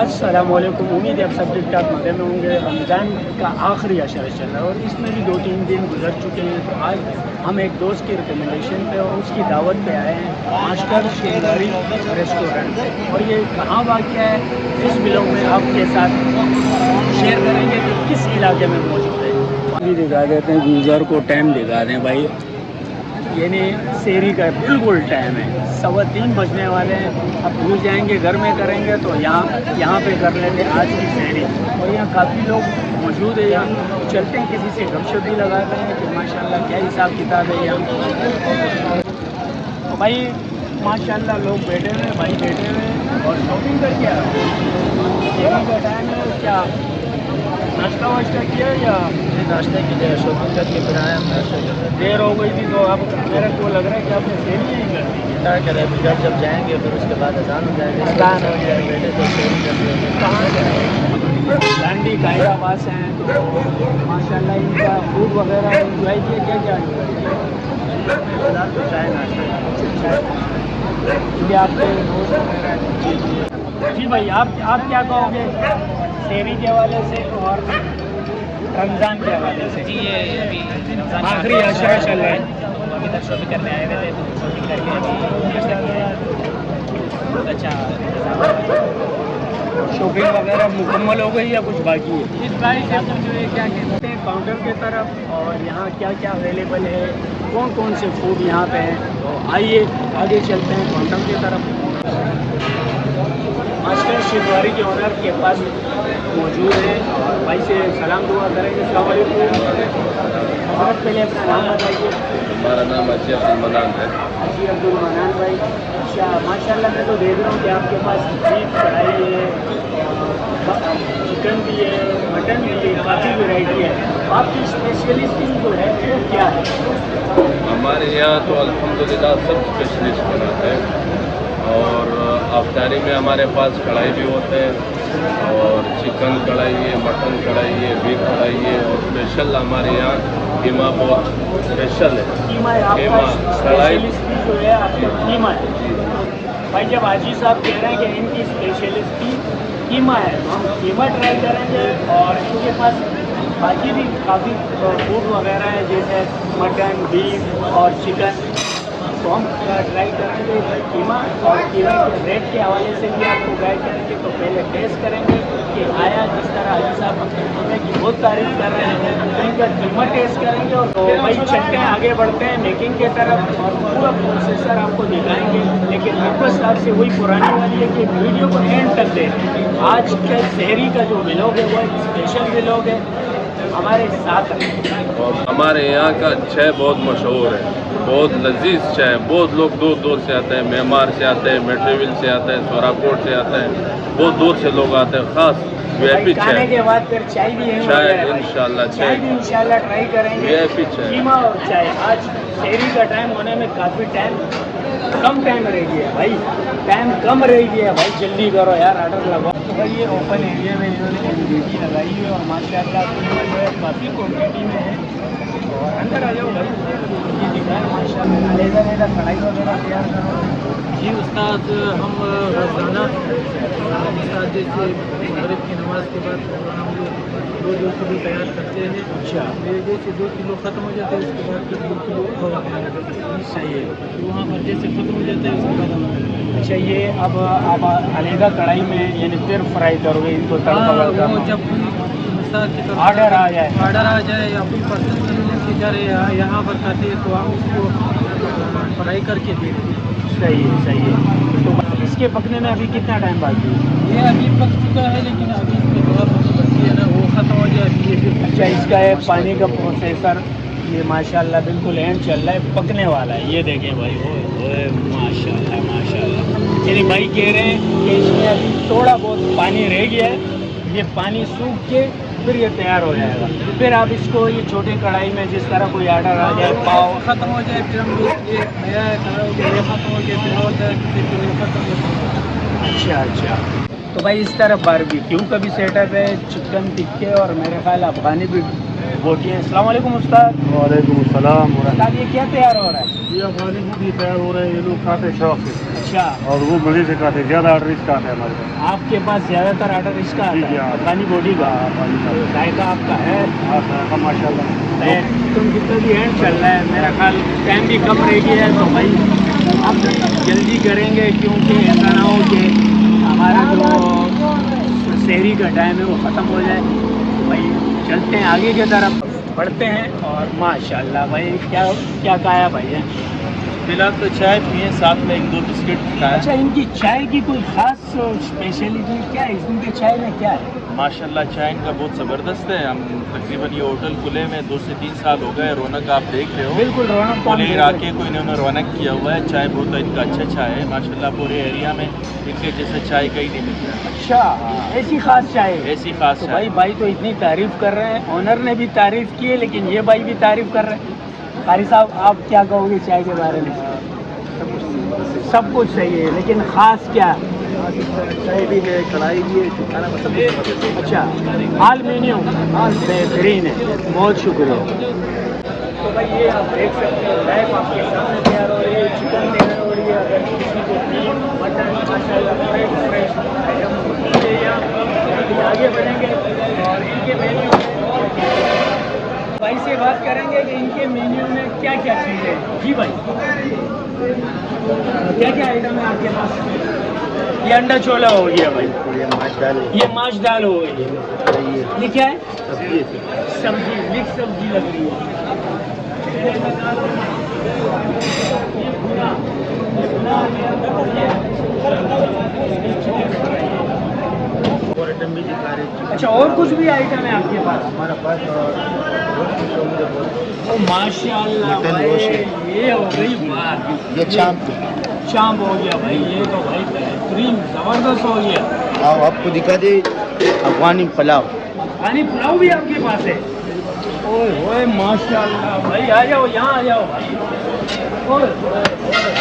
अस्सलामुअलैकुम। उम्मीद है आप सब ठीक ठाक मज़े में होंगे। रमज़ान का आखिरी अशरा चल रहा है और इसमें भी 2-3 दिन गुजर चुके हैं। तो आज हम एक दोस्त की रिकमेंडेशन पे और उसकी दावत पे आए हैं मास्टर शेरवारी रेस्टोरेंट पे। और ये कहाँ वाक़या है इस ब्लॉग में आपके साथ शेयर करेंगे कि किस इलाके में मौजूद है। अभी दिखा देते हैं, यूज़र को टाइम दिखा दें भाई। यानी शहरी का बिल्कुल टाइम है, 3:15 बजने वाले हैं। अब भूल जाएंगे घर में करेंगे तो यहाँ पे कर लेते हैं आज की शहरी। और यहाँ काफ़ी लोग मौजूद है। यहाँ चलते हैं, किसी से गपशप भी लगाते हैं कि माशाल्लाह क्या हिसाब किताब है यहाँ। तो भाई माशाल्लाह लोग बैठे हुए हैं, भाई बैठे हुए हैं और शॉपिंग करके आ रहे हैं। शहरी का टाइम है, क्या नाश्ता वाश्ता किया या नाश्ता की जगह शॉपिंग करके फिर आया देर हो गई थी? तो अब मेरे को लग रहा है कि आपने सेल नहीं कर दी। क्या करें, अभी घर जब जाएंगे फिर उसके बाद अजान हो जाएगा। अजान हो जाएगा। बैठे तो सेल कर देंगे। कहाँ से लांडी कायराबाद से हैं तो माशाल्लाह इनका फूड वगैरह एंजॉय किया, क्या क्या एंजॉय किया? तो चाय नाश्ता ये आपके दोस्त वगैरह। जी भाई, आप क्या कहोगे शहरी के हवाले से और रमज़ान के हवाले से? जी ये अभी रमज़ान आखिरी अशरा चल रहा है। अभी तक शॉपिंग करने आए हुए थे तो शॉपिंग करके अभी नाश्ता किया है। अच्छा शॉपिंग वगैरह मुकम्मल हो गई या कुछ बाकी है? इस प्राइस से हम जो है क्या कहते हैं काउंटर की तरफ और यहाँ क्या क्या अवेलेबल है, कौन कौन से फूड यहाँ पे हैं, तो आइए आगे चलते हैं काउंटर की तरफ। मास्टर शेरवारी के ओनर के पास मौजूद है और भाई से सलाम दुआ करेंगे। अस्सलाम वालेकुम। बहुत पहले अपना नाम बताइए। हमारा नाम हाजी अब्दुल मनान है। हाजी अब्दुल मनान भाई। अच्छा माशाल्लाह, मैं तो देख रहा हूँ कि आपके पास बीफ कढ़ाई है, चिकन भी है, मटन भी है, काफ़ी वैरायटी है। आपकी स्पेशलिटी जो है वो क्या है? हमारे यहाँ तो अल्हम्दुलिल्लाह सब स्पेशलिस्ट बनाते हैं और अफ्तारी में हमारे पास कढ़ाई भी होते हैं और चिकन कढ़ाई है, मटन कढ़ाई है, बीफ कढ़ाई है और स्पेशल हमारे यहाँ कीमा बहुत स्पेशल है। कीमा है आपका स्पेशलिटी जो है, आपका कीमा है। भाई जब हाजी साहब कह रहे हैं कि इनकी स्पेशलिटी कीमा है तो हम कीमा ट्राई करेंगे। और इनके पास बाकी भी काफ़ी फूड वगैरह है जैसे मटन, बीफ और चिकन, तो हम ट्राई करेंगे कीमा। और कीमा के रेट के हवाले से भी आपको गाइड करेंगे। तो पहले टेस्ट करेंगे कि आया, जिस तरह हाजी साहब अपने कीमे की बहुत तारीफ कर रहे हैं तो इनका कीमा टेस्ट करेंगे। और तो भाई चलते हैं, आगे बढ़ते हैं मेकिंग के तरफ और पूरा प्रोसेसर आपको दिखाएंगे। लेकिन रिक्वेस्ट आपसे वही पुरानी वाली है कि वीडियो को एंड तक दें। आज के शहरी का जो व्लॉग है वो एक स्पेशल व्लॉग है, हमारे साथ और हमारे यहाँ का चाय बहुत मशहूर है, बहुत लजीज चाय। बहुत लोग दूर दूर से आते हैं, मेमार से आते हैं, मेट्रीविल से आते हैं, सोराकोट से आते हैं, बहुत दूर से लोग आते हैं। ख़ास वीआईपी चाय के बाद फिर चाय भी है, चाय इंशाल्लाह चाय भी इंशाल्लाह ट्राई करेंगे। वीआईपी चाय, कीमा और चाय। आज शहरी का टाइम होने में काफ़ी कम टाइम रह गया भाई, टाइम कम रह गया भाई, जल्दी करो यार, ऑर्डर लगाओ। तो भाई ये ओपन एरिया में इन्होंने एलईडी लगाई हुई है और माशाल्लाह कीमा जो है काफ़ी क्वान्टिटी में है। और अंदर आ जाओ भाई, ये दिखाएं माशाल्लाह। अलग कढ़ाई वगैरह तैयार करो। जी उस्ताद, हम रोज़ाना उस्ताद जैसे मगरिब की नमाज के बाद हम लोग 2 किलो तैयार करते हैं। अच्छा, मेरे जैसे 2 किलो ख़त्म हो जाते हैं उसके बाद फिर 2 किलो और तैयार करते हैं। सही है। तो वहाँ पर जैसे ख़त्म हो जाता है उसके बाद हम अच्छा, ये अब आप अलग कढ़ाई में यानी फिर फ्राई करोगे इनको तड़का वड़का? वो जब उस्ताद की तरफ ऑर्डर आ जाए, ऑर्डर आ जाए या कोई पर्सन के घर यहाँ पर खाते हैं तो हम उसको फ्राई करके दे देते हैं। सही है, सही है। तो इसके पकने में अभी कितना टाइम बाकी है? ये अभी पक चुका है लेकिन अभी इसमें थोड़ा बची है ना, वो ख़त्म हो जाए ये फिर। अच्छा, इसका है पानी का प्रोसेसर, ये माशाल्लाह बिल्कुल एंड चल रहा है, पकने वाला है। ये देखें भाई, ओए माशाल्लाह माशाल्लाह। यानी भाई कह रहे हैं कि इसमें अभी थोड़ा बहुत पानी रह गया है, ये पानी सूख के फिर ये तैयार हो जाएगा। फिर आप इसको ये छोटी कढ़ाई में जिस तरह कोई ऑर्डर आ जाए, पाव ख़त्म हो जाए फिर हम लोग ये नया खड़ा हो गया, ये ख़त्म हो गया फिर हो जाए फिर ये ख़त्म हो जाए। अच्छा अच्छा। तो भाई इस तरफ बारबेक्यू का भी सेटअप है, चिकन टिक्के और मेरे ख्याल अफगानी भी बोटियाँ। अस्सलाम वालेकुम उस्ताद। वालेकुम सलाम। उस्ताद ये क्या तैयार हो रहा है? ये अफगानी भी तैयार हो रहे हैं, ये लोग खाते शौक से। अच्छा, और वो बड़ी से खाते हैं, ज़्यादा ऑर्डर इसका आता है हमारे पास। आपके पास ज़्यादातर ऑर्डर इसका जी, आता है, हाँ। अफगानी बॉडी का। हाँ, पानी का। जायका आपका है। हाँ सर, माशाल्लाह। तुम कितना भी एंड चल रहा है, मेरा ख्याल टाइम भी कम रह गया है, तो भाई हम जल्दी करेंगे, क्योंकि ऐसा ना हो कि हमारा जो शहरी का टाइम है वो ख़त्म हो जाए। तो भाई चलते हैं आगे की तरफ, बढ़ते हैं। और माशाल्लाह भाई क्या क्या खाया भाई है। फिलहाल तो चाय पिए, साथ में 1-2 बिस्किट खाए। अच्छा, इनकी चाय की कोई ख़ास स्पेशलिटी क्या है? इनके चाय में क्या है? माशाल्लाह चाय इनका बहुत ज़बरदस्त है। हम तकरीबन ये होटल खुले में 2 से 3 साल हो गए। रौनक आप देख रहे हो, बिल्कुल रौनक पूरे इलाके को इन्होंने रौनक किया हुआ है। चाय बहुत इनका अच्छा चाय है माशाल्लाह। पूरे एरिया में इनके जैसा चाय कहीं नहीं मिलता है। अच्छा, ऐसी खास चाय है। ऐसी खास तो चाय। भाई तो इतनी तारीफ़ कर रहे हैं, ऑनर ने भी तारीफ़ की है, लेकिन ये भाई भी तारीफ़ कर रहे हैं। कारी साहब, आप क्या कहोगे चाय के बारे में? सब कुछ सही है, लेकिन ख़ास क्या है? चाय भी है, कढ़ाई भी है, खाना पसंद। अच्छा, हाल मेन्यू बेहतरीन है, बहुत शुक्रिया। तो भाई ये आप देख सकते हो, लाइफ आपके सामने तैयार हो रही है, चिकन तैयार हो रही है। अगर किसी को बीफ, मटन, माशाल्लाह फ्रेश आइटम चाहिए, अभी आगे बढ़ेंगे और इनके मेन्यू भाई से बात करेंगे कि इनके मेन्यू में क्या क्या चीज़ें हैं। जी भाई, क्या क्या आइटम है आपके पास? ये अंडा छोला हो गया भाई, ये माश दाल है, ये माश दाल हो गई, ये क्या है? सब्जी है। सब्जी, मिक्स सब्जी लग रही है। और आइटम भी दिखा रहे हैं। अच्छा, और कुछ भी आइटम है आपके पास? हमारा पास ओ माशाल्लाह मटन भाई, रोस्ट है। ये हो गई बात। ये चाप चाप हो गया भाई, ये तो भाई बेहतरीन ज़बरदस्त हो गया। आओ आपको दिखा दे, अफगानी पुलाव। पानी पुलाव भी आपके पास है? ओए ओए माशाल्लाह भाई, आ जाओ यहाँ, आ जाओ भाई। ओए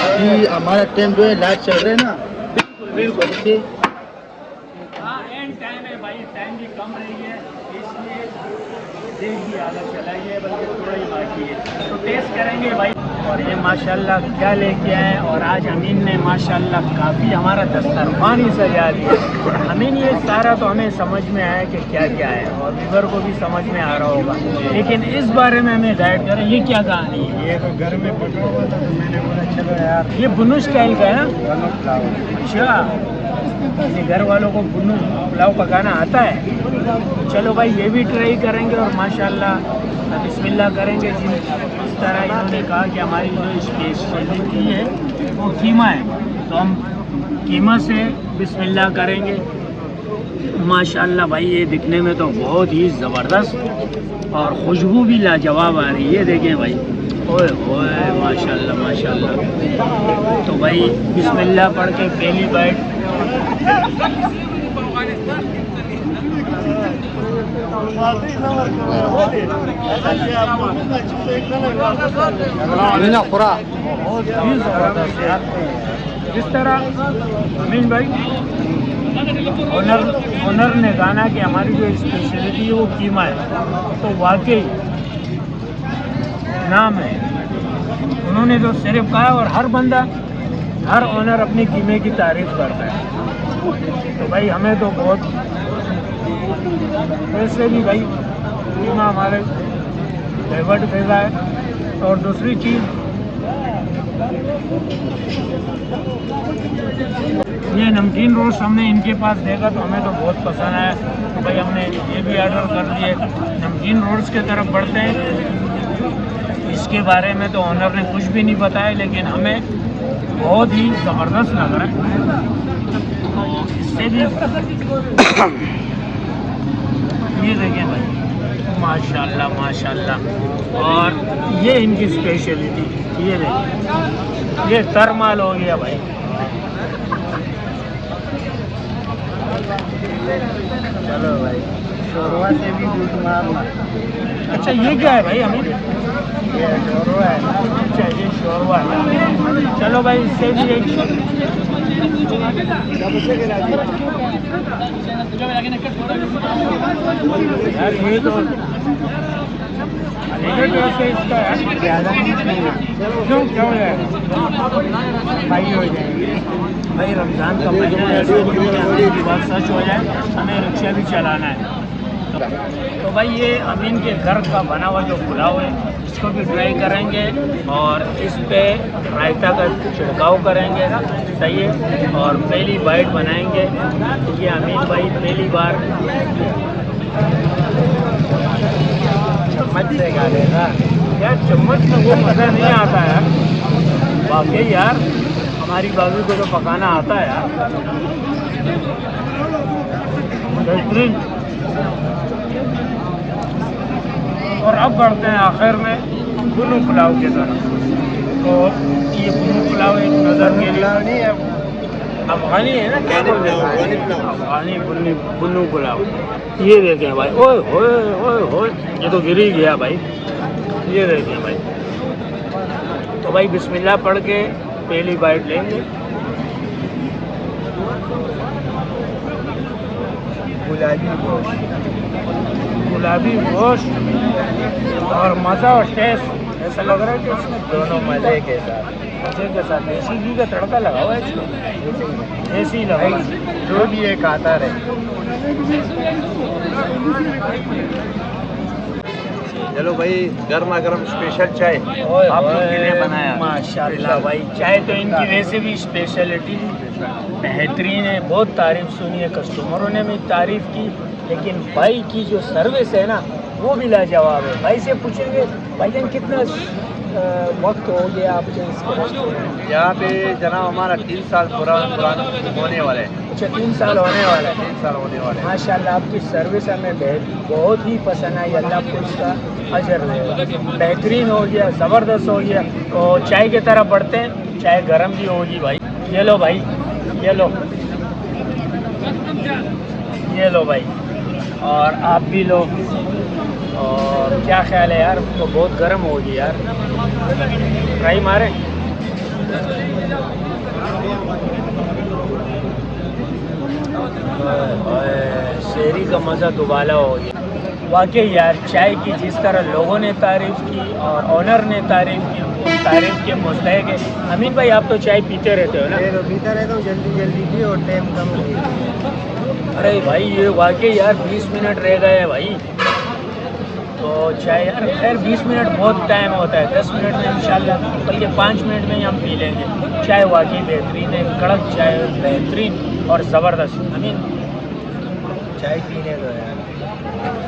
अभी हमारा टाइम जो है लाइट चल रहे हैं ना, बिल्कुल से हाँ, एंड टाइम है भाई, टाइम भी कम रही है, इसलिए देख भी आदत चलाइए, बल्कि थोड़ा ही बाकी है, तो टेस्ट करेंगे भाई। और ये माशाल्लाह क्या लेके आए, और आज अमीन ने माशाल्लाह काफ़ी हमारा दस्तरखान ही सजा दिया। अमीन, ये सारा तो हमें समझ में आया कि क्या क्या है, और व्यूअर को भी समझ में आ रहा होगा, लेकिन इस बारे में हमें गाइड करें, ये क्या कहानी है? ये तो घर में पका हुआ था, तो मैंने बोला चलो यार ये बुनु स्टाइल का है ना? दोनों पुलाव। अच्छा, ये घर वालों को बुनु पुलाव पकाना आता है? तो चलो भाई, ये भी ट्राई करेंगे, और माशाल्लाह बिस्मिल्लाह करेंगे। इस तरह इन्होंने कहा कि हमारी जो स्पेशलिटी है वो कीमा है, तो हम कीमा से बिस्मिल्लाह करेंगे। माशाल्लाह भाई, ये दिखने में तो बहुत ही ज़बरदस्त और खुशबू भी लाजवाब आ रही है। देखिए भाई, ओए ओए माशाल्लाह माशाल्लाह। तो भाई बिस्मिल्लाह पढ़ के पहली बाइट। बहुत ही ज़बरदस्त यार। जिस तरह अमीन भाई ऑनर ने कहा कि हमारी जो स्पेशलिटी है वो कीमा है, तो वाकई नाम है। उन्होंने तो सिर्फ कहा, और हर बंदा, हर ऑनर अपनी कीमे की तारीफ़ करता है। तो भाई हमें तो बहुत, वैसे भी भाई कीमा हमारे फेवरेट फ़िज़ा है। और दूसरी चीज़, ये नमकीन रोस्ट हमने इनके पास देखा तो हमें तो बहुत पसंद आया, तो भाई हमने ये भी ऑर्डर कर दिए। नमकीन रोस्ट की तरफ बढ़ते हैं। इसके बारे में तो ऑनर ने कुछ भी नहीं बताया, लेकिन हमें बहुत ही ज़बरदस्त लग रहा है। तो इससे भी ये देखें भाई, माशाल्लाह माशाल्लाह। और ये इनकी स्पेशलिटी, ये देखें, ये तरमाल हो गया भाई। चलो भाई, शोरवा से भी दूध मारना। अच्छा ये क्या है भाई हमें? ये शोरवा है। अच्छा ये शोरवा है। चलो भाई इससे भी एक यार ये तो इसका ज़्यादा नहीं है। क्यों क्यों है भाई हो जाएंगे भाई रमज़ान का महीना है, की बात सच हो जाए हमें रिक्शा भी चलाना है। तो भाई ये अमीन के घर का बना हुआ जो पुलाव है इसको भी ट्राई करेंगे और इस पे रायता का छिड़काव करेंगे, सही है। और पहली बाइट बनाएंगे। ये अमीन भाई पहली बार चम्मच से खा लेगा यार। चम्मच में वो मज़ा नहीं आता यार वाकई यार। हमारी बाबू को तो पकाना आता है यार बेहतरीन। और अब बढ़ते हैं आखिर में बुनू पुलाव की तरफ। तो ये बुनू पुलाव एक नज़र के लिए नहीं है, अफगानी है ना, क्या बोलते हैं अफगानी बुनू पुलाव। ये देखें भाई, ओए होए ओए होए, ये तो गिर ही गया भाई। ये देखें भाई। तो भाई बिस्मिल्लाह पढ़ के पहली बाइट लेंगे। गुलाबी गोश्त और मज़ा और टेस्ट ऐसा लग रहा है कि इसमें दोनों मज़े के साथ देसी घी का तड़का लगा हुआ है इसको। देसी लगा जो भी एक आता रहे। चलो भाई गर्मा गर्म स्पेशल चाय आप लोग के लिए बनाया। माशाल्लाह भाई, चाय तो इनकी वैसे भी स्पेशलिटी बेहतरीन है। बहुत तारीफ सुनी है, कस्टमरों ने भी तारीफ की। लेकिन भाई की जो सर्विस है ना वो भी लाजवाब है। भाई से पूछेंगे भाईजान कितना वक्त हो गया आपके इसके रेस्टोरेंट? यहाँ पे जनाब हमारा 3 साल पुराना होने वाला है। अच्छा 3 साल होने वाला है। 3 साल होने वाला है। माशाल्लाह आपकी सर्विस हमें बहुत ही पसंद आई। अल्लाह को उसका अजर देगा। बेहतरीन हो गया, ज़बरदस्त हो गया। तो चाय की तरफ बढ़ते हैं। चाय गर्म भी होगी भाई। ये लो भाई, ये लो, ये लो भाई। और आप भी लो। और क्या ख्याल है यार? तो बहुत गर्म होगी यार। ट्राई मारें। शेरी का मज़ा दुबाला हो गया वाकई यार। चाय की जिस तरह लोगों ने तारीफ़ की और ऑनर ने तारीफ़ की, उस तारीफ़ के मुस्तहिक है। अमीन भाई आप तो चाय पीते रहते हो ना? पीता रहता हूँ, जल्दी जल्दी की और टाइम कम हो गया। अरे भाई ये वाकई यार 20 मिनट रह गए हैं भाई। तो चाय यार खैर 20 मिनट बहुत टाइम होता है। 10 मिनट में इंशाल्लाह, बल्कि 5 मिनट में ही हम पी लेंगे। चाय वाकई बेहतरीन है, कड़क चाय बेहतरीन और ज़बरदस्त। अमीन चाय पीने दो यार,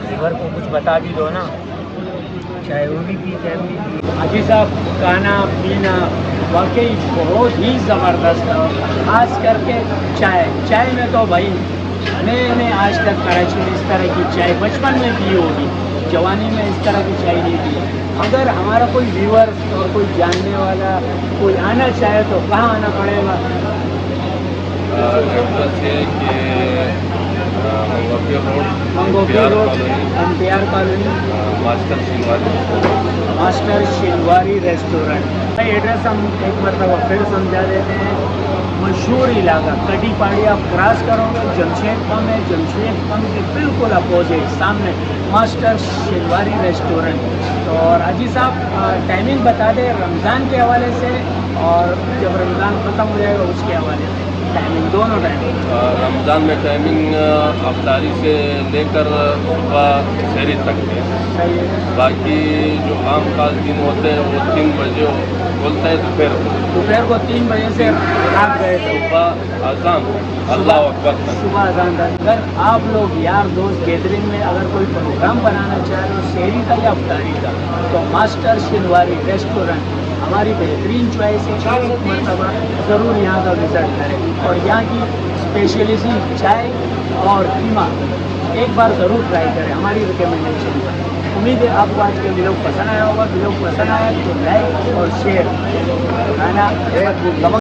लिवर को कुछ बता भी दो ना। चाय वो भी पीते हैं। हाजी साहब खाना पीना वाकई बहुत ही ज़बरदस्त है। ख़ास करके चाय में तो भाई मैंने आज तक कराची में इस तरह की चाय बचपन में पी होगी, जवानी में इस तरह की चाय नहीं पी। अगर हमारा कोई व्यूअर और कोई जानने वाला कोई आना चाहे तो कहाँ आना पड़ेगा? मंगोफिया road, NPR colony, master Shinwari restaurant. Address हम एक मरतबा फिर समझा देते हैं। मशहूर इलाका कटी पहाड़ी आप क्रॉस करोगे, जमशेद पम्प है, जमशेद पम्प के बिल्कुल अपोजिट सामने मास्टर शिनवारी रेस्टोरेंट। तो हाजी साहब टाइमिंग बता दें रमज़ान के हवाले से और जब रमज़ान ख़त्म हो जाएगा उसके हवाले से। टाइमिंग दोनों टाइमिंग। रमज़ान में टाइमिंग अफ्तारी से लेकर सुबह शहरी तक है। सही है। बाकी जो आम खास दिन होते हैं वो 3 बजे बोलते हैं दोपहर को 3 बजे से रात गए थे। सुबह अज़ान अल्लाह अकबर तक। सुबह अज़ान तक। अगर आप लोग यार दोस्त गैदरिंग में अगर कोई प्रोग्राम बनाना चाह रहे हो शहरी का या अफ्तारी का, तो मास्टर शिनवारी रेस्टोरेंट हमारी बेहतरीन चॉइस है। एक मरतबा ज़रूर यहाँ का विज़िट करें और यहाँ की स्पेशलिटी चाय और कीमा एक बार ज़रूर ट्राई करें हमारी रिकमेंडेशन पर। उम्मीद है आपको आज के वीडियो पसंद आया होगा। वीडियो पसंद आया तो लाइक और शेयर है ना।